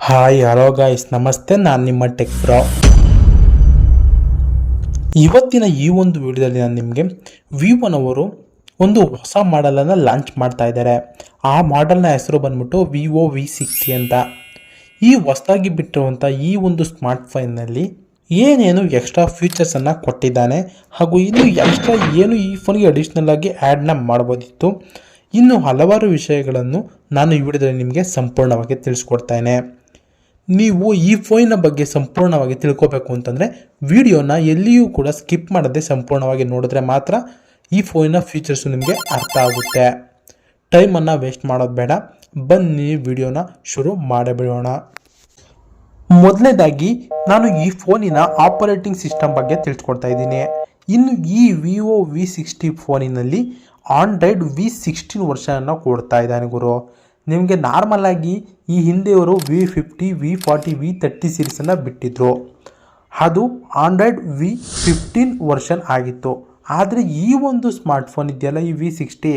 Hi hello guys ನಮಸ್ತೆ, ನಾನು ನಿಮ್ಮ ಟೆಕ್ ಬ್ರೋ. ಇವತ್ತಿನ ಈ ಒಂದು ವಿಡಿಯೋದಲ್ಲಿ ನಾನು ನಿಮಗೆ ವಿವೋನವರು ಒಂದು ಹೊಸ ಮಾಡೆಲನ್ನು ಲಾಂಚ್ ಮಾಡ್ತಾ ಇದ್ದಾರೆ. ಆ ಮಾಡೆಲ್ನ ಹೆಸರು ಬಂದ್ಬಿಟ್ಟು ವಿವೋ V60 ಅಂತ. ಈ ಹೊಸದಾಗಿ ಬಿಟ್ಟಿರುವಂಥ ಈ ಒಂದು ಸ್ಮಾರ್ಟ್ಫೋನ್ನಲ್ಲಿ ಏನೇನು ಎಕ್ಸ್ಟ್ರಾ ಫೀಚರ್ಸನ್ನು ಕೊಟ್ಟಿದ್ದಾನೆ ಹಾಗೂ ಇನ್ನು ಎಕ್ಸ್ಟ್ರಾ ಏನು ಈ ಫೋನ್ಗೆ ಅಡಿಷ್ನಲ್ ಆಗಿ ಆ್ಯಡ್ನ ಮಾಡ್ಬೋದಿತ್ತು, ಇನ್ನು ಹಲವಾರು ವಿಷಯಗಳನ್ನು ನಾನು ಈ ವಿಡಿಯೋದಲ್ಲಿ ನಿಮಗೆ ಸಂಪೂರ್ಣವಾಗಿ ತಿಳಿಸ್ಕೊಡ್ತೇನೆ. ನೀವು ಈ ಫೋನಿನ ಬಗ್ಗೆ ಸಂಪೂರ್ಣವಾಗಿ ತಿಳ್ಕೋಬೇಕು ಅಂತಂದರೆ ವಿಡಿಯೋನ ಎಲ್ಲಿಯೂ ಕೂಡ ಸ್ಕಿಪ್ ಮಾಡದೆ ಸಂಪೂರ್ಣವಾಗಿ ನೋಡಿದ್ರೆ ಮಾತ್ರ ಈ ಫೋನಿನ ಫೀಚರ್ಸು ನಿಮಗೆ ಅರ್ಥ ಆಗುತ್ತೆ. ಟೈಮನ್ನು ವೇಸ್ಟ್ ಮಾಡೋದು ಬೇಡ, ಬನ್ನಿ ವಿಡಿಯೋನ ಶುರು ಮಾಡಿಬಿಡೋಣ. ಮೊದಲನೇದಾಗಿ ನಾನು ಈ ಫೋನಿನ ಆಪರೇಟಿಂಗ್ ಸಿಸ್ಟಮ್ ಬಗ್ಗೆ ತಿಳಿಸ್ಕೊಡ್ತಾ ಇದ್ದೀನಿ. ಇನ್ನು ಈ ವಿವೋ V60 ಫೋನಿನಲ್ಲಿ ಆಂಡ್ರಾಯ್ಡ್ V16 ವರ್ಷವನ್ನು ಕೊಡ್ತಾ ಇದ್ದಾನೆ ಗುರು. ನಿಮಗೆ ನಾರ್ಮಲ್ ಆಗಿ ಈ ಹಿಂದೆಯವರು V50, V40, V30 ಸೀರೀಸನ್ನು ಬಿಟ್ಟಿದ್ರು. ಅದು ಆಂಡ್ರಾಯ್ಡ್ V15 ವರ್ಷನ್ ಆಗಿತ್ತು. ಆದರೆ ಈ ಒಂದು ಸ್ಮಾರ್ಟ್ಫೋನ್ ಇದೆಯಲ್ಲ, ಈ V60,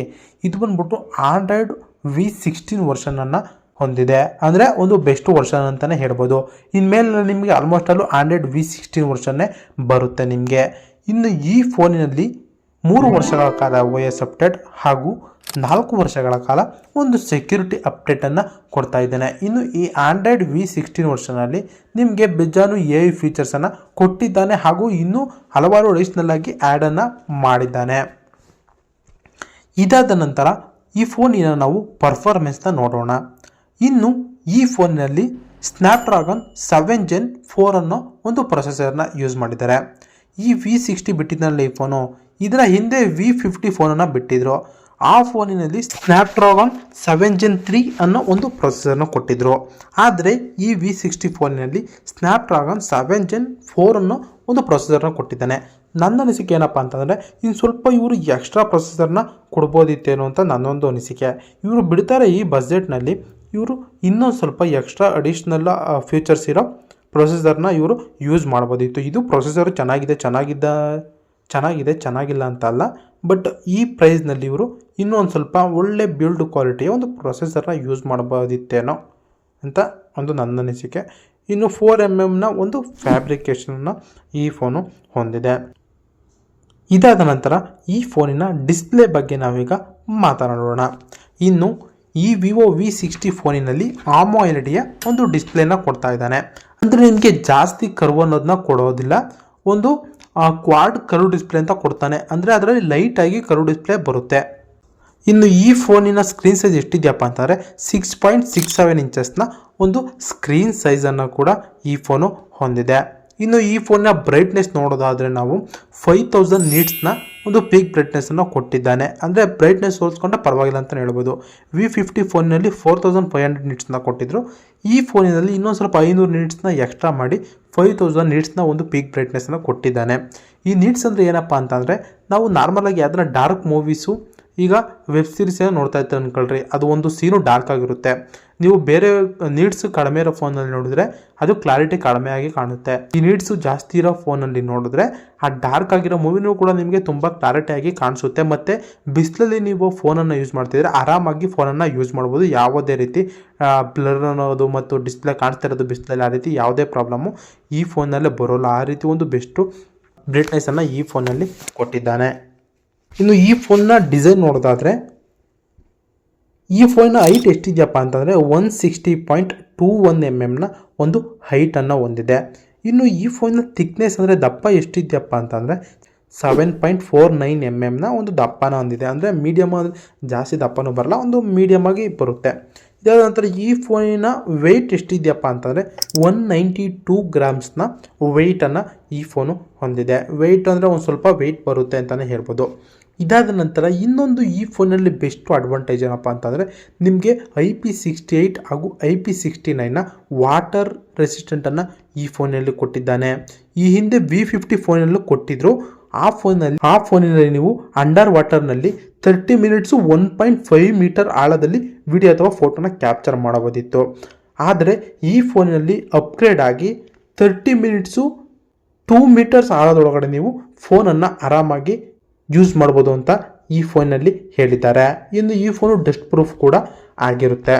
ಇದು ಬಂದ್ಬಿಟ್ಟು ಆಂಡ್ರಾಯ್ಡ್ V16 ವರ್ಷನನ್ನು ಹೊಂದಿದೆ. ಅಂದರೆ ಒಂದು ಬೆಸ್ಟ್ ವರ್ಷನ್ ಅಂತಲೇ ಹೇಳ್ಬೋದು. ಇನ್ಮೇಲೆ ನಿಮಗೆ ಆಲ್ಮೋಸ್ಟ್ ಅಲ್ಲೂ ಆಂಡ್ರಾಯ್ಡ್ V16 ವರ್ಷನ್ನೇ ಬರುತ್ತೆ ನಿಮಗೆ. ಇನ್ನು ಈ ಫೋನಿನಲ್ಲಿ 3 ವರ್ಷಗಳ ಕಾಲ OS ಅಪ್ಡೇಟ್ ಹಾಗೂ 4 ವರ್ಷಗಳ ಕಾಲ ಒಂದು ಸೆಕ್ಯೂರಿಟಿ ಅಪ್ಡೇಟನ್ನು ಕೊಡ್ತಾ ಇದ್ದಾನೆ. ಇನ್ನು ಈ ಆಂಡ್ರಾಯ್ಡ್ V16 ವರ್ಷನಲ್ಲಿ ನಿಮಗೆ ಬೇಜಾನು AI ಫೀಚರ್ಸನ್ನು ಕೊಟ್ಟಿದ್ದಾನೆ ಹಾಗೂ ಇನ್ನೂ ಹಲವಾರು ಅಡಿಷ್ನಲ್ ಆಗಿ ಆ್ಯಡನ್ನು ಮಾಡಿದ್ದಾನೆ. ಇದಾದ ನಂತರ ಈ ಫೋನಿನ ನಾವು ಪರ್ಫಾರ್ಮೆನ್ಸ್ನ ನೋಡೋಣ. ಇನ್ನು ಈ ಫೋನಿನಲ್ಲಿ ಸ್ನ್ಯಾಪ್ಡ್ರ್ಯಾಗನ್ 7 Gen 4 ಅನ್ನೋ ಒಂದು ಪ್ರೊಸೆಸರ್ನ ಯೂಸ್ ಮಾಡಿದ್ದಾರೆ. ಈ V60 ಬಿಟ್ಟಿದ್ದಲ್ಲಿ ಈ ಫೋನು, ಇದರ ಹಿಂದೆ V50 ಫೋನನ್ನು ಬಿಟ್ಟಿದ್ರು. ಆ ಫೋನಿನಲ್ಲಿ ಸ್ನ್ಯಾಪ್ಡ್ರ್ಯಾಗನ್ 7 Gen 3 ಅನ್ನೋ ಒಂದು ಪ್ರೊಸೆಸರ್ನ ಕೊಟ್ಟಿದ್ರು. ಆದರೆ ಈ V60 ಫೋನಿನಲ್ಲಿ ಸ್ನ್ಯಾಪ್ಡ್ರ್ಯಾಗನ್ 7 Gen 4 ಅನ್ನೋ ಒಂದು ಪ್ರೊಸೆಸರ್ನ ಕೊಟ್ಟಿದ್ದಾನೆ. ನನ್ನ ಅನಿಸಿಕೆ ಏನಪ್ಪ ಅಂತಂದರೆ ಇನ್ನು ಸ್ವಲ್ಪ ಇವರು ಎಕ್ಸ್ಟ್ರಾ ಪ್ರೊಸೆಸರ್ನ ಕೊಡ್ಬೋದಿತ್ತೇನೋ ಅಂತ ನನ್ನೊಂದು ಅನಿಸಿಕೆ. ಇವರು ಬಿಡ್ತಾರೆ ಈ ಬಜೆಟ್ನಲ್ಲಿ, ಇವರು ಇನ್ನೊಂದು ಸ್ವಲ್ಪ ಎಕ್ಸ್ಟ್ರಾ ಅಡಿಷ್ನಲ್ ಫೀಚರ್ಸ್ ಇರೋ ಪ್ರೊಸೆಸರ್ನ ಇವರು ಯೂಸ್ ಮಾಡ್ಬೋದಿತ್ತು. ಇದು ಪ್ರೊಸೆಸರ್ ಚೆನ್ನಾಗಿಲ್ಲ ಅಂತ ಅಲ್ಲ, ಬಟ್ ಈ ಪ್ರೈಸ್ನಲ್ಲಿ ಇವರು ಇನ್ನೂ ಒಂದು ಸ್ವಲ್ಪ ಒಳ್ಳೆ ಬಿಲ್ಡ್ ಕ್ವಾಲಿಟಿಯ ಒಂದು ಪ್ರೊಸೆಸರ್ನ ಯೂಸ್ ಮಾಡ್ಬೋದಿತ್ತೇನೋ ಅಂತ ಒಂದು ನನ್ನ ಅನಿಸಿಕೆ. ಇನ್ನು 4mm ಒಂದು ಫ್ಯಾಬ್ರಿಕೇಷನ್ನ ಈ ಫೋನು ಹೊಂದಿದೆ. ಇದಾದ ನಂತರ ಈ ಫೋನಿನ ಡಿಸ್ಪ್ಲೇ ಬಗ್ಗೆ ನಾವೀಗ ಮಾತನಾಡೋಣ. ಇನ್ನು ಈ ವಿವೋ V60 ಫೋನಿನಲ್ಲಿ AMOLEDಯ ಒಂದು ಡಿಸ್ಪ್ಲೇನ ಕೊಡ್ತಾ ಇದ್ದಾನೆ. ಅಂದರೆ ನಿಮಗೆ ಜಾಸ್ತಿ ಕರ್ವ್ ಅನ್ನೋದನ್ನ ಕೊಡೋದಿಲ್ಲ, ಒಂದು ಕ್ವಾಡ್ ಕರ್ವ್ ಡಿಸ್ಪ್ಲೇ ಅಂತ ಕೊಡ್ತಾನೆ. ಅಂದರೆ ಅದರಲ್ಲಿ ಲೈಟಾಗಿ ಕರ್ವ್ ಡಿಸ್ಪ್ಲೇ ಬರುತ್ತೆ. ಇನ್ನು ಈ ಫೋನಿನ ಸ್ಕ್ರೀನ್ ಸೈಜ್ ಎಷ್ಟಿದೆಯಪ್ಪ ಅಂತಂದರೆ 6.67 ಇಂಚಸ್ನ ಒಂದು ಸ್ಕ್ರೀನ್ ಸೈಜನ್ನು ಕೂಡ ಈ ಫೋನು ಹೊಂದಿದೆ. ಇನ್ನು ಈ ಫೋನ್ನ ಬ್ರೈಟ್ನೆಸ್ ನೋಡೋದಾದರೆ ನಾವು 5000 ನೀಟ್ಸ್ನ ಒಂದು ಪೀಕ್ ಬ್ರೈಟ್ನೆಸ್ಸನ್ನು ಕೊಟ್ಟಿದ್ದಾನೆ. ಅಂದರೆ ಬ್ರೈಟ್ನೆಸ್ ಹೋಲಿಸ್ಕೊಂಡ್ರೆ ಪರವಾಗಿಲ್ಲ ಅಂತಲೇ ಹೇಳ್ಬೋದು. V50 ಫೋನಿನಲ್ಲಿ 4500 ನೀಟ್ಸ್ನ ಕೊಟ್ಟಿದ್ರು. ಈ ಫೋನಿನಲ್ಲಿ ಇನ್ನೊಂದು ಸ್ವಲ್ಪ 500 ನೀಟ್ಸ್ನ ಎಕ್ಸ್ಟ್ರಾ ಮಾಡಿ 5000 ನೀಟ್ಸ್ನ ಒಂದು ಪೀಕ್ ಬ್ರೈಟ್ನೆಸ್ಸನ್ನು ಕೊಟ್ಟಿದ್ದಾನೆ. ಈ ನೀಟ್ಸ್ ಅಂದರೆ ಏನಪ್ಪ ಅಂತಂದರೆ ನಾವು ನಾರ್ಮಲಾಗಿ ಅದನ್ನು ಡಾರ್ಕ್ ಮೂವೀಸು, ಈಗ ವೆಬ್ ಸೀರೀಸ್ ಏನೋ ನೋಡ್ತಾ ಇರ್ತಾರೆ ಅಂದ್ಕೊಳ್ರಿ, ಅದು ಒಂದು ಸೀನು ಡಾರ್ಕ್ ಆಗಿರುತ್ತೆ. ನೀವು ಬೇರೆ ನೀಡ್ಸ್ ಕಡಿಮೆ ಇರೋ ಫೋನಲ್ಲಿ ನೋಡಿದ್ರೆ ಅದು ಕ್ಲಾರಿಟಿ ಕಡಿಮೆ ಆಗಿ ಕಾಣುತ್ತೆ. ಈ ನೀಡ್ಸು ಜಾಸ್ತಿ ಇರೋ ಫೋನಲ್ಲಿ ನೋಡಿದ್ರೆ ಆ ಡಾರ್ಕ್ ಆಗಿರೋ ಮೂವಿನೂ ಕೂಡ ನಿಮಗೆ ತುಂಬ ಕ್ಲಾರಿಟಿಯಾಗಿ ಕಾಣಿಸುತ್ತೆ. ಮತ್ತು ಬಿಸಿಲಲ್ಲಿ ನೀವು ಫೋನನ್ನು ಯೂಸ್ ಮಾಡ್ತಿದ್ರೆ ಆರಾಮಾಗಿ ಫೋನನ್ನು ಯೂಸ್ ಮಾಡ್ಬೋದು. ಯಾವುದೇ ರೀತಿ ಬ್ಲರ್ ಅನ್ನೋದು ಮತ್ತು ಡಿಸ್ಪ್ಲೇ ಕಾಣಿಸ್ತಾ ಇರೋದು ಬಿಸಿಲಲ್ಲಿ ಆ ರೀತಿ ಯಾವುದೇ ಪ್ರಾಬ್ಲಮ್ಮು ಈ ಫೋನಲ್ಲೇ ಬರೋಲ್ಲ. ಆ ರೀತಿ ಒಂದು ಬೆಸ್ಟು ಬ್ರೈಟ್ನೆಸ್ಸನ್ನು ಈ ಫೋನಲ್ಲಿ ಕೊಟ್ಟಿದ್ದಾನೆ. ಇನ್ನು ಈ ಫೋನ್ನ ಡಿಸೈನ್ ನೋಡೋದಾದರೆ ಈ ಫೋನ್ನ ಹೈಟ್ ಎಷ್ಟಿದೆಯಪ್ಪ ಅಂತಂದರೆ 160.21 mm ಒಂದು ಹೈಟನ್ನು ಹೊಂದಿದೆ. ಇನ್ನು ಈ ಫೋನ್ನ ಥಿಕ್ನೆಸ್ ಅಂದರೆ ದಪ್ಪ ಎಷ್ಟಿದೆಯಪ್ಪ ಅಂತಂದರೆ 7.49 mm ಒಂದು ದಪ್ಪನ ಹೊಂದಿದೆ. ಅಂದರೆ ಮೀಡಿಯಮ್, ಜಾಸ್ತಿ ದಪ್ಪನೂ ಬರಲ್ಲ, ಒಂದು ಮೀಡಿಯಮ್ ಆಗಿ ಬರುತ್ತೆ. ಇದಾದ ನಂತರ ಈ ಫೋನಿನ ವೆಯ್ಟ್ ಎಷ್ಟಿದೆಯಪ್ಪ ಅಂತಂದರೆ 192 ಗ್ರಾಮ್ಸ್ನ ವೆಯ್ಟನ್ನು ಈ ಫೋನು ಹೊಂದಿದೆ. ವೆಯ್ಟ್ ಅಂದರೆ ಒಂದು ಸ್ವಲ್ಪ ವೆಯ್ಟ್ ಬರುತ್ತೆ ಅಂತಲೇ ಹೇಳ್ಬೋದು. ಇದಾದ ನಂತರ ಇನ್ನೊಂದು ಈ ಫೋನಲ್ಲಿ ಬೆಸ್ಟ್ ಅಡ್ವಾಂಟೇಜ್ ಏನಪ್ಪ ಅಂತಂದರೆ ನಿಮಗೆ IP68 ಹಾಗೂ IP69ನ ವಾಟರ್ ರೆಸಿಸ್ಟೆಂಟನ್ನು ಈ ಫೋನಲ್ಲಿ ಕೊಟ್ಟಿದ್ದಾನೆ. ಈ ಹಿಂದೆ V50 ಫೋನಲ್ಲೂ ಕೊಟ್ಟಿದ್ರು. ಆ ಫೋನಿನಲ್ಲಿ ನೀವು ಅಂಡರ್ ವಾಟರ್ನಲ್ಲಿ 30 ಮಿನಿಟ್ಸು 1.5 ಮೀಟರ್ ಆಳದಲ್ಲಿ ವಿಡಿಯೋ ಅಥವಾ ಫೋಟೋನ ಕ್ಯಾಪ್ಚರ್ ಮಾಡಬಹುದಿತ್ತು. ಆದರೆ ಈ ಫೋನಿನಲ್ಲಿ ಅಪ್ಗ್ರೇಡ್ ಆಗಿ 30 ಮಿನಿಟ್ಸು 2 ಮೀಟರ್ಸ್ ಆಳದೊಳಗಡೆ ನೀವು ಫೋನನ್ನು ಆರಾಮಾಗಿ ಯೂಸ್ ಮಾಡ್ಬೋದು ಅಂತ ಈ ಫೋನಲ್ಲಿ ಹೇಳಿದ್ದಾರೆ. ಇನ್ನು ಈ ಫೋನು ಡಸ್ಟ್ ಪ್ರೂಫ್ ಕೂಡ ಆಗಿರುತ್ತೆ.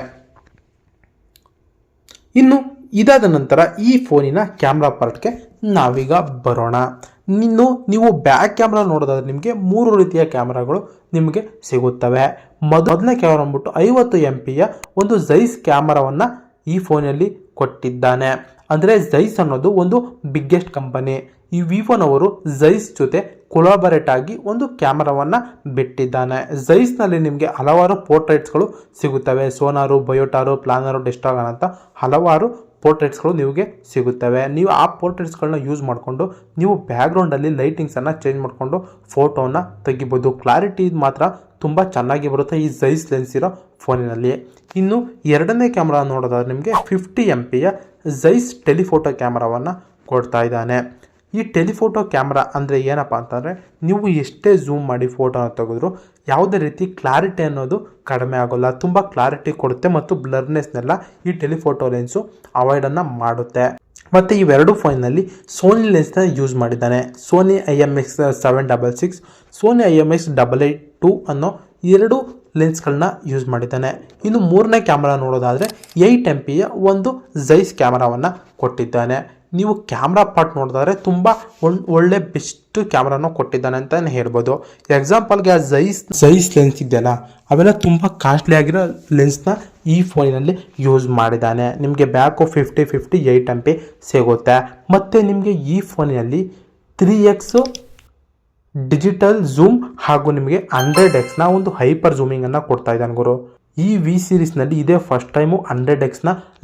ಇನ್ನು ಇದಾದ ನಂತರ ಈ ಫೋನಿನ ಕ್ಯಾಮ್ರಾ ಪಾರ್ಟ್ಗೆ ನಾವೀಗ ಬರೋಣ. ನೀವು ಬ್ಯಾಕ್ ಕ್ಯಾಮ್ರಾ ನೋಡೋದಾದ್ರೆ ನಿಮಗೆ 3 ರೀತಿಯ ಕ್ಯಾಮ್ರಾಗಳು ನಿಮಗೆ ಸಿಗುತ್ತವೆ. ಮೊದಲನೇ ಕ್ಯಾಮ್ರಾ ಅಂದ್ಬಿಟ್ಟು 50 MP ಒಂದು ಝೈಸ್ ಕ್ಯಾಮ್ರಾವನ್ನು ಈ ಫೋನಲ್ಲಿ ಕೊಟ್ಟಿದ್ದಾನೆ. ಅಂದರೆ ಝೈಸ್ ಅನ್ನೋದು ಒಂದು ಬಿಗ್ಗೆಸ್ಟ್ ಕಂಪನಿ. ಈ ವಿವೋನವರು ಝೈಸ್ ಜೊತೆ ಕೊಲಾಬರೇಟ್ ಆಗಿ ಒಂದು ಕ್ಯಾಮ್ರಾವನ್ನು ಬಿಟ್ಟಿದ್ದಾನೆ. ಝೈಸ್ನಲ್ಲಿ ನಿಮಗೆ ಹಲವಾರು ಪೋರ್ಟ್ರೇಟ್ಸ್ಗಳು ಸಿಗುತ್ತವೆ. ಸೋನಾರು, ಬಯೋಟಾರು, ಪ್ಲಾನರು, ಡೆಸ್ಟಾಗನ್ ಅಂತ ಹಲವಾರು ಪೋರ್ಟ್ರೇಟ್ಸ್ಗಳು ನಿಮಗೆ ಸಿಗುತ್ತವೆ. ನೀವು ಆ ಪೋರ್ಟ್ರೇಟ್ಸ್ಗಳನ್ನ ಯೂಸ್ ಮಾಡಿಕೊಂಡು ನೀವು ಬ್ಯಾಕ್ಗ್ರೌಂಡಲ್ಲಿ ಲೈಟಿಂಗ್ಸನ್ನು ಚೇಂಜ್ ಮಾಡಿಕೊಂಡು ಫೋಟೋನ ತೆಗಿಬೋದು. ಕ್ಲಾರಿಟಿ ಮಾತ್ರ ತುಂಬ ಚೆನ್ನಾಗಿ ಬರುತ್ತೆ ಈ ಝೈಸ್ ಲೆನ್ಸ್ ಇರೋ ಫೋನಿನಲ್ಲಿ. ಇನ್ನು ಎರಡನೇ ಕ್ಯಾಮ್ರಾ ನೋಡೋದಾದ್ರೆ ನಿಮಗೆ 50 MP ಝೈಸ್ ಟೆಲಿಫೋಟೋ ಕ್ಯಾಮ್ರಾವನ್ನು ಕೊಡ್ತಾ ಇದ್ದಾನೆ. ಈ ಟೆಲಿಫೋಟೋ ಕ್ಯಾಮ್ರಾ ಅಂದರೆ ಏನಪ್ಪ ಅಂತಂದರೆ ನೀವು ಎಷ್ಟೇ ಝೂಮ್ ಮಾಡಿ ಫೋಟೋನ ತೆಗೆದ್ರು ಯಾವುದೇ ರೀತಿ ಕ್ಲಾರಿಟಿ ಅನ್ನೋದು ಕಡಿಮೆ ಆಗೋಲ್ಲ. ತುಂಬ ಕ್ಲಾರಿಟಿ ಕೊಡುತ್ತೆ ಮತ್ತು ಬ್ಲರ್ನೆಸ್ನೆಲ್ಲ ಈ ಟೆಲಿಫೋಟೋ ಲೆನ್ಸು ಅವಾಯ್ಡನ್ನು ಮಾಡುತ್ತೆ. ಮತ್ತು ಇವೆರಡು ಫೋನಿನಲ್ಲಿ ಸೋನಿ ಲೆನ್ಸ್ನ ಯೂಸ್ ಮಾಡಿದ್ದಾನೆ. ಸೋನಿ IMX766, ಸೋನಿ IMX882 ಅನ್ನೋ ಎರಡು ಲೆನ್ಸ್ಗಳನ್ನ ಯೂಸ್ ಮಾಡಿದ್ದಾನೆ. ಇನ್ನು ಮೂರನೇ ಕ್ಯಾಮ್ರಾ ನೋಡೋದಾದರೆ 8 MP ಒಂದು ಝೈಸ್ ಕ್ಯಾಮ್ರಾವನ್ನು ಕೊಟ್ಟಿದ್ದಾನೆ. ನೀವು ಕ್ಯಾಮ್ರಾ ಪಾರ್ಟ್ ನೋಡಿದ್ರೆ ತುಂಬ ಒಳ್ಳೆ ಬೆಸ್ಟ್ ಕ್ಯಾಮ್ರಾನ ಕೊಟ್ಟಿದ್ದಾನೆ ಅಂತಲೇ ಹೇಳ್ಬೋದು. ಎಕ್ಸಾಂಪಲ್ಗೆ ಆ ಝೈಸ್ ಲೆನ್ಸ್ ಇದೆಯಲ್ಲ ಅವೆಲ್ಲ ತುಂಬ ಕಾಸ್ಟ್ಲಿ ಆಗಿರೋ ಲೆನ್ಸ್ನ ಈ ಫೋನಿನಲ್ಲಿ ಯೂಸ್ ಮಾಡಿದ್ದಾನೆ. ನಿಮಗೆ ಬ್ಯಾಕು 50 8 MP ಸಿಗುತ್ತೆ. ಮತ್ತು ನಿಮಗೆ ಈ ಫೋನಿನಲ್ಲಿ 3x ಡಿಜಿಟಲ್ ಝೂಮ್ ಹಾಗೂ ನಿಮಗೆ 100x ಒಂದು ಹೈಪರ್ ಝೂಮಿಂಗನ್ನು ಕೊಡ್ತಾ ಇದ್ದಾನೆ ಗುರು. ಈ ವಿ ಸೀರೀಸ್ನಲ್ಲಿ ಇದೇ ಫಸ್ಟ್ ಟೈಮು 100x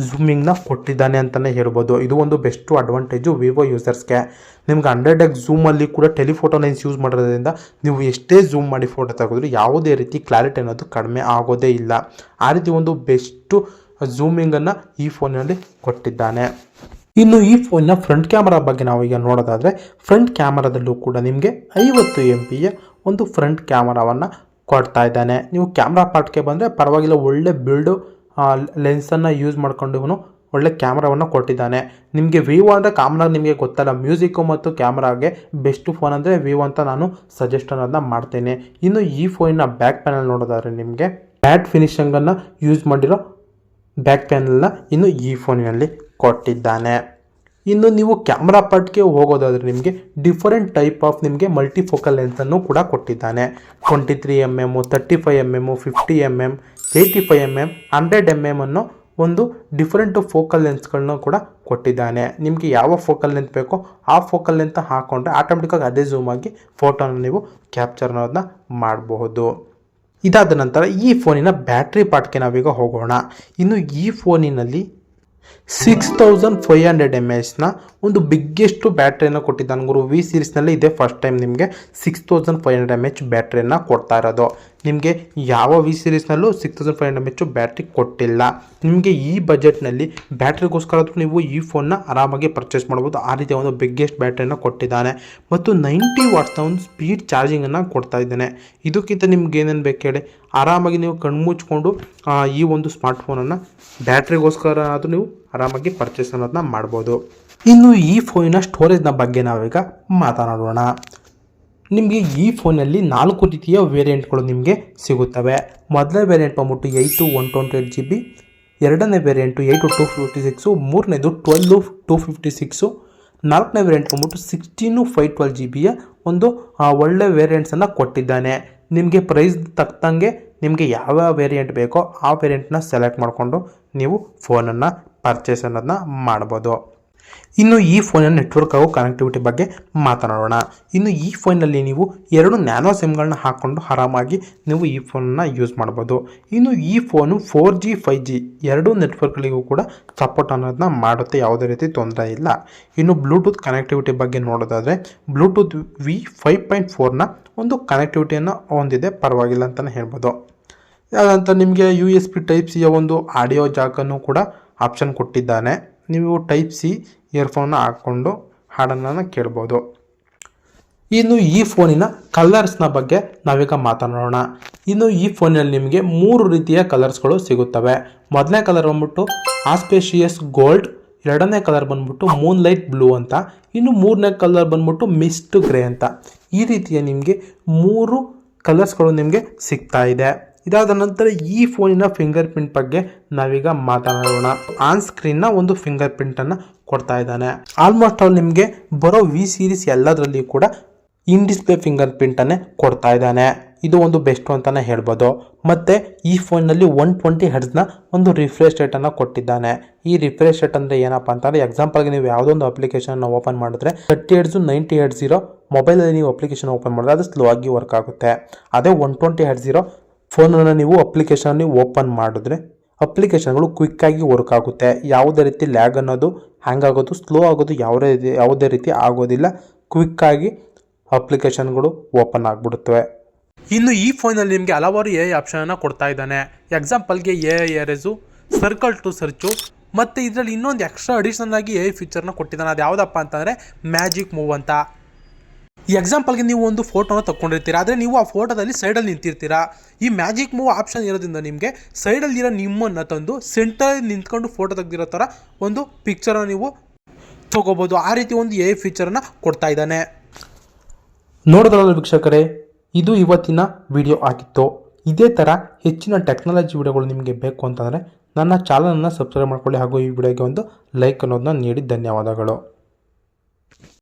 ಝೂಮಿಂಗ್ನ ಕೊಟ್ಟಿದ್ದಾನೆ ಅಂತಲೇ ಹೇಳ್ಬೋದು. ಇದು ಒಂದು ಬೆಸ್ಟು ಅಡ್ವಾಂಟೇಜು ವಿವೋ ಯೂಸರ್ಸ್ಗೆ. ನಿಮ್ಗೆ 100x ಝೂಮಲ್ಲಿ ಕೂಡ ಟೆಲಿಫೋಟೋ ಲೆನ್ಸ್ ಯೂಸ್ ಮಾಡೋದ್ರಿಂದ ನೀವು ಎಷ್ಟೇ ಝೂಮ್ ಮಾಡಿ ಫೋಟೋ ತೆಗೆದ್ರು ಯಾವುದೇ ರೀತಿ ಕ್ಲಾರಿಟಿ ಅನ್ನೋದು ಕಡಿಮೆ ಆಗೋದೇ ಇಲ್ಲ. ಆ ರೀತಿ ಒಂದು ಬೆಸ್ಟು ಝೂಮಿಂಗನ್ನು ಈ ಫೋನಿನಲ್ಲಿ ಕೊಟ್ಟಿದ್ದಾನೆ. ಇನ್ನು ಈ ಫೋನಿನ ಫ್ರಂಟ್ ಕ್ಯಾಮರಾ ಬಗ್ಗೆ ನಾವೀಗ ನೋಡೋದಾದರೆ ಫ್ರಂಟ್ ಕ್ಯಾಮರಾದಲ್ಲೂ ಕೂಡ ನಿಮಗೆ 50 MP ಒಂದು ಫ್ರಂಟ್ ಕ್ಯಾಮರಾವನ್ನು ಕೊಡ್ತಾ ಇದ್ದಾನೆ. ನೀವು ಕ್ಯಾಮ್ರಾ ಪಾರ್ಟ್ಗೆ ಬಂದರೆ ಪರವಾಗಿಲ್ಲ, ಒಳ್ಳೆ ಬಿಲ್ಡು ಲೆನ್ಸನ್ನು ಯೂಸ್ ಮಾಡ್ಕೊಂಡು ಇವನು ಒಳ್ಳೆ ಕ್ಯಾಮ್ರಾವನ್ನು ಕೊಟ್ಟಿದ್ದಾನೆ. ನಿಮಗೆ ವಿವೋ ಅಂದರೆ ಕಾಮನಾಗಿ ನಿಮಗೆ ಗೊತ್ತಲ್ಲ, ಮ್ಯೂಸಿಕ್ಕು ಮತ್ತು ಕ್ಯಾಮ್ರಾಗೆ ಬೆಸ್ಟ್ ಫೋನ್ ಅಂದರೆ ವಿವೋ ಅಂತ ನಾನು ಸಜೆಸ್ಟ್ ಅನ್ನೋದನ್ನ ಮಾಡ್ತೇನೆ. ಇನ್ನು ಈ ಫೋನಿನ ಬ್ಯಾಕ್ ಪ್ಯಾನಲ್ ನೋಡೋದಾದ್ರೆ ನಿಮಗೆ ಮ್ಯಾಟ್ ಫಿನಿಶಿಂಗನ್ನು ಯೂಸ್ ಮಾಡಿರೋ ಬ್ಯಾಕ್ ಪ್ಯಾನಲ್ನ ಇನ್ನು ಈ ಫೋನಿನಲ್ಲಿ ಕೊಟ್ಟಿದ್ದಾನೆ. ಇನ್ನು ನೀವು ಕ್ಯಾಮ್ರಾ ಪಾರ್ಟ್ಗೆ ಹೋಗೋದಾದರೆ ನಿಮಗೆ ಡಿಫರೆಂಟ್ ಟೈಪ್ ಆಫ್ ನಿಮಗೆ ಮಲ್ಟಿಫೋಕಲ್ ಲೆನ್ಸನ್ನು ಕೂಡ ಕೊಟ್ಟಿದ್ದಾನೆ. 23mm, 35mm, 50mm, 85mm, 100mm ಅನ್ನೋ ಒಂದು ಡಿಫರೆಂಟ್ ಫೋಕಲ್ ಲೆನ್ಸ್ಗಳನ್ನ ಕೂಡ ಕೊಟ್ಟಿದ್ದಾನೆ. ನಿಮಗೆ ಯಾವ ಫೋಕಲ್ ಲೆಂತ್ ಬೇಕೋ ಆ ಫೋಕಲ್ ಲೆಂತ್ ಹಾಕ್ಕೊಂಡ್ರೆ ಆಟೋಮೆಟಿಕ್ಕಾಗಿ ಅದೇ ಝೂಮ್ ಆಗಿ ಫೋಟೋನ ನೀವು ಕ್ಯಾಪ್ಚರ್ ಅನ್ನೋದನ್ನ ಮಾಡಬಹುದು. ಇದಾದ ನಂತರ ಈ ಫೋನಿನ ಬ್ಯಾಟ್ರಿ ಪಾರ್ಟ್ಗೆ ನಾವೀಗ ಹೋಗೋಣ. ಇನ್ನು ಈ ಫೋನಿನಲ್ಲಿ 6500 mAh ಒಂದು ಬಿಗ್ಗೆಸ್ಟು ಬ್ಯಾಟ್ರಿಯನ್ನು ಕೊಟ್ಟಿದ್ದಾನೆ ಗುರು. ವಿ ಸೀರೀಸ್ನಲ್ಲಿ ಇದೇ ಫಸ್ಟ್ ಟೈಮ್ ನಿಮಗೆ 6500 mAh ಬ್ಯಾಟ್ರಿಯನ್ನು ಕೊಡ್ತಾ ಇರೋದು. ನಿಮಗೆ ಯಾವ ವಿ ಸೀರೀಸ್ನಲ್ಲೂ 6500 mAh ಬ್ಯಾಟ್ರಿ ಕೊಟ್ಟಿಲ್ಲ. ನಿಮಗೆ ಈ ಬಜೆಟ್ನಲ್ಲಿ ಬ್ಯಾಟ್ರಿಗೋಸ್ಕರ ನೀವು ಈ ಫೋನ್ನ ಆರಾಮಾಗಿ ಪರ್ಚೇಸ್ ಮಾಡ್ಬೋದು. ಆ ರೀತಿಯ ಒಂದು ಬಿಗ್ಗೆಸ್ಟ್ ಬ್ಯಾಟ್ರಿಯನ್ನು ಕೊಟ್ಟಿದ್ದಾನೆ ಮತ್ತು 90 ವಾಟ್ಸ್ನ ಒಂದು ಸ್ಪೀಡ್ ಚಾರ್ಜಿಂಗನ್ನು ಕೊಡ್ತಾ ಇದ್ದಾನೆ. ಇದಕ್ಕಿಂತ ನಿಮ್ಗೆ ಏನೇನು ಬೇಕು ಹೇಳಿ, ಆರಾಮಾಗಿ ನೀವು ಕಣ್ಮುಚ್ಕೊಂಡು ಈ ಒಂದು ಸ್ಮಾರ್ಟ್ಫೋನನ್ನು ಬ್ಯಾಟ್ರಿಗೋಸ್ಕರ ಆದರೂ ನೀವು ಆರಾಮಾಗಿ ಪರ್ಚೇಸ್ ಅನ್ನೋದನ್ನ ಮಾಡ್ಬೋದು. ಇನ್ನು ಈ ಫೋನಿನ ಸ್ಟೋರೇಜ್ನ ಬಗ್ಗೆ ನಾವೀಗ ಮಾತನಾಡೋಣ. ನಿಮಗೆ ಈ ಫೋನಲ್ಲಿ 4 ರೀತಿಯ ವೇರಿಯಂಟ್ಗಳು ನಿಮಗೆ ಸಿಗುತ್ತವೆ. ಮೊದಲನೇ ವೇರಿಯಂಟ್ ಬಂದ್ಬಿಟ್ಟು 8 128GB, ಎರಡನೇ ವೇರಿಯಂಟು 8 256, ಮೂರನೇದು 12 256, ನಾಲ್ಕನೇ ವೇರಿಯಂಟ್ ಬಂದ್ಬಿಟ್ಟು 16 512GB ಒಂದು ಒಳ್ಳೆ ವೇರಿಯಂಟ್ಸನ್ನು ಕೊಟ್ಟಿದ್ದಾನೆ. ನಿಮಗೆ ಪ್ರೈಸ್ ತಕ್ಕಂಗೆ ನಿಮಗೆ ಯಾವ ವೇರಿಯಂಟ್ ಬೇಕೋ ಆ ವೇರಿಯಂಟ್ನ ಸೆಲೆಕ್ಟ್ ಮಾಡಿಕೊಂಡು ನೀವು ಫೋನನ್ನು ಪರ್ಚೇಸ್ ಅನ್ನೋದನ್ನ ಮಾಡ್ಬೋದು. ಇನ್ನು ಈ ಫೋನಿನ ನೆಟ್ವರ್ಕ್ ಹಾಗೂ ಕನೆಕ್ಟಿವಿಟಿ ಬಗ್ಗೆ ಮಾತನಾಡೋಣ. ಇನ್ನು ಈ ಫೋನಲ್ಲಿ ನೀವು 2 ನ್ಯಾನೋ ಸಿಮ್ಗಳನ್ನ ಹಾಕ್ಕೊಂಡು ಆರಾಮಾಗಿ ನೀವು ಈ ಫೋನನ್ನು ಯೂಸ್ ಮಾಡ್ಬೋದು. ಇನ್ನು ಈ ಫೋನು 4G 5G ಎರಡೂ ನೆಟ್ವರ್ಕ್ಗಳಿಗೂ ಕೂಡ ಸಪೋರ್ಟ್ ಅನ್ನೋದನ್ನ ಮಾಡುತ್ತೆ, ಯಾವುದೇ ರೀತಿ ತೊಂದರೆ ಇಲ್ಲ. ಇನ್ನು ಬ್ಲೂಟೂತ್ ಕನೆಕ್ಟಿವಿಟಿ ಬಗ್ಗೆ ನೋಡೋದಾದರೆ ಬ್ಲೂಟೂತ್ V5.4ನ ಒಂದು ಕನೆಕ್ಟಿವಿಟಿಯನ್ನು ಹೊಂದಿದೆ, ಪರವಾಗಿಲ್ಲ ಅಂತಲೇ ಹೇಳ್ಬೋದು. ಯಾಕಂತ ನಿಮಗೆ USB Type C ಒಂದು ಆಡಿಯೋ ಜಾಕನ್ನು ಕೂಡ ಆಪ್ಷನ್ ಕೊಟ್ಟಿದ್ದಾನೆ. ನೀವು Type C ಇಯರ್ಫೋನ್ನ ಹಾಕ್ಕೊಂಡು ಹಾಡನ್ನು ಕೇಳ್ಬೋದು. ಇನ್ನು ಈ ಫೋನಿನ ಕಲರ್ಸ್ನ ಬಗ್ಗೆ ನಾವೀಗ ಮಾತನಾಡೋಣ. ಇನ್ನು ಈ ಫೋನಿನಲ್ಲಿ ನಿಮಗೆ 3 ರೀತಿಯ ಕಲರ್ಸ್ಗಳು ಸಿಗುತ್ತವೆ. ಮೊದಲನೇ ಕಲರ್ ಬಂದ್ಬಿಟ್ಟು ಆಸ್ಪೇಷಿಯಸ್ ಗೋಲ್ಡ್, ಎರಡನೇ ಕಲರ್ ಬಂದ್ಬಿಟ್ಟು ಮೂನ್ಲೈಟ್ ಬ್ಲೂ ಅಂತ, ಇನ್ನು ಮೂರನೇ ಕಲರ್ ಬಂದ್ಬಿಟ್ಟು ಮಿಸ್ಟ್ ಗ್ರೇ ಅಂತ. ಈ ರೀತಿಯ ನಿಮಗೆ 3 ಕಲರ್ಸ್ಗಳು ನಿಮಗೆ ಸಿಗ್ತಾ ಇದೆ. ಇದಾದ ನಂತರ ಈ ಫೋನಿನ ಫಿಂಗರ್ ಪ್ರಿಂಟ್ ಬಗ್ಗೆ ನಾವೀಗ ಮಾತನಾಡೋಣ. ಆನ್ ಸ್ಕ್ರೀನ್ ನ ಒಂದು ಫಿಂಗರ್ ಪ್ರಿಂಟ್ ಅನ್ನ ಕೊಡ್ತಾ ಇದ್ದಾನೆ. ಆಲ್ಮೋಸ್ಟ್ ಆಲ್ ನಿಮಗೆ ಬರೋ ವಿ ಸೀರೀಸ್ ಎಲ್ಲದರಲ್ಲಿ ಕೂಡ ಇನ್ ಡಿಸ್ಪ್ಲೇ ಫಿಂಗರ್ ಪ್ರಿಂಟ್ ಅನ್ನೇ ಕೊಡ್ತಾ ಇದ್ದಾನೆ. ಇದು ಒಂದು ಬೆಸ್ಟ್ ಅಂತಾನೆ ಹೇಳ್ಬೋದು. ಮತ್ತೆ ಈ ಫೋನ್ ನಲ್ಲಿ 120 Hz ನ ಒಂದು ರಿಫ್ರೆಶ್ ರೇಟ್ ಅನ್ನ ಕೊಟ್ಟಿದ್ದಾನೆ. ಈ ರಿಫ್ರೆಶ್ ರೇಟ್ ಅಂದ್ರೆ ಏನಪ್ಪಾ ಅಂತಂದ್ರೆ ಎಕ್ಸಾಂಪಲ್ ಗೆ ನೀವು ಯಾವುದೋ ಒಂದು ಅಪ್ಲಿಕೇಶನ್ ಓಪನ್ ಮಾಡಿದ್ರೆ 30 Hz 90 Hz ಇರೋ ಮೊಬೈಲ್ ಅಲ್ಲಿ ನೀವು ಅಪ್ಲಿಕೇಶನ್ ಓಪನ್ ಮಾಡಿದ್ರೆ ಅದು ಸ್ಲೋ ಆಗಿ ವರ್ಕ್ ಆಗುತ್ತೆ. ಅದೇ 120 Hz ಇರೋ ಫೋನ್ ಅನ್ನು ನೀವು ಅಪ್ಲಿಕೇಶನ್ ಓಪನ್ ಮಾಡಿದ್ರೆ ಅಪ್ಲಿಕೇಶನ್ಗಳು ಕ್ವಿಕ್ ಆಗಿ ವರ್ಕ್ ಆಗುತ್ತೆ. ಯಾವುದೇ ರೀತಿ ಲ್ಯಾಗ್ ಅನ್ನೋದು ಹ್ಯಾಂಗ್ ಆಗೋದು ಸ್ಲೋ ಆಗೋದು ಯಾವುದೇ ರೀತಿ ಆಗೋದಿಲ್ಲ. ಕ್ವಿಕ್ ಆಗಿ ಅಪ್ಲಿಕೇಶನ್ಗಳು ಓಪನ್ ಆಗಿಬಿಡುತ್ತವೆ. ಇನ್ನು ಈ ಫೋನಲ್ಲಿ ನಿಮಗೆ ಹಲವಾರು ಎ ಆಪ್ಷನ್ ಅನ್ನ ಕೊಡ್ತಾ ಇದ್ದಾನೆ. ಎಕ್ಸಾಂಪಲ್ಗೆ ಎರೇಸು, ಸರ್ಕಲ್ ಟು ಸರ್ಚು, ಮತ್ತು ಇದರಲ್ಲಿ ಇನ್ನೊಂದು ಎಕ್ಸ್ಟ್ರಾ ಅಡಿಷನಲ್ ಆಗಿ ಎ ಫೀಚರ್ನ ಕೊಟ್ಟಿದ್ದಾನೆ. ಅದು ಯಾವುದಪ್ಪ ಅಂತಂದರೆ ಮ್ಯಾಜಿಕ್ ಮೂವ್ ಅಂತ. ಈ ಎಕ್ಸಾಂಪಲ್ಗೆ ನೀವು ಒಂದು ಫೋಟೋನ ತಗೊಂಡಿರ್ತೀರಾ, ಆದರೆ ನೀವು ಆ ಫೋಟೋದಲ್ಲಿ ಸೈಡಲ್ಲಿ ನಿಂತಿರ್ತೀರಾ. ಈ ಮ್ಯಾಜಿಕ್ ಮೂವ್ ಆಪ್ಷನ್ ಇರೋದ್ರಿಂದ ನಿಮಗೆ ಸೈಡಲ್ಲಿರೋ ನಿಮ್ಮನ್ನು ತಂದು ಸೆಂಟರಲ್ಲಿ ನಿಂತ್ಕೊಂಡು ಫೋಟೋ ತೆಗೆದಿರೋ ಥರ ಒಂದು ಪಿಕ್ಚರನ್ನು ನೀವು ತಗೋಬೋದು. ಆ ರೀತಿ ಒಂದು ಎ ಫೀಚರನ್ನು ಕೊಡ್ತಾ ಇದ್ದಾನೆ. ನೋಡಿದ್ರಲ್ಲ ವೀಕ್ಷಕರೇ, ಇದು ಇವತ್ತಿನ ವಿಡಿಯೋ ಆಗಿತ್ತು. ಇದೇ ಥರ ಹೆಚ್ಚಿನ ಟೆಕ್ನಾಲಜಿ ವಿಡಿಯೋಗಳು ನಿಮಗೆ ಬೇಕು ಅಂತಂದರೆ ನನ್ನ ಚಾನಲನ್ನು ಸಬ್ಸ್ಕ್ರೈಬ್ ಮಾಡ್ಕೊಳ್ಳಿ ಹಾಗೂ ಈ ವಿಡಿಯೋಗೆ ಒಂದು ಲೈಕ್ ಅನ್ನೋದನ್ನ ನೀಡಿ ಧನ್ಯವಾದಗಳು.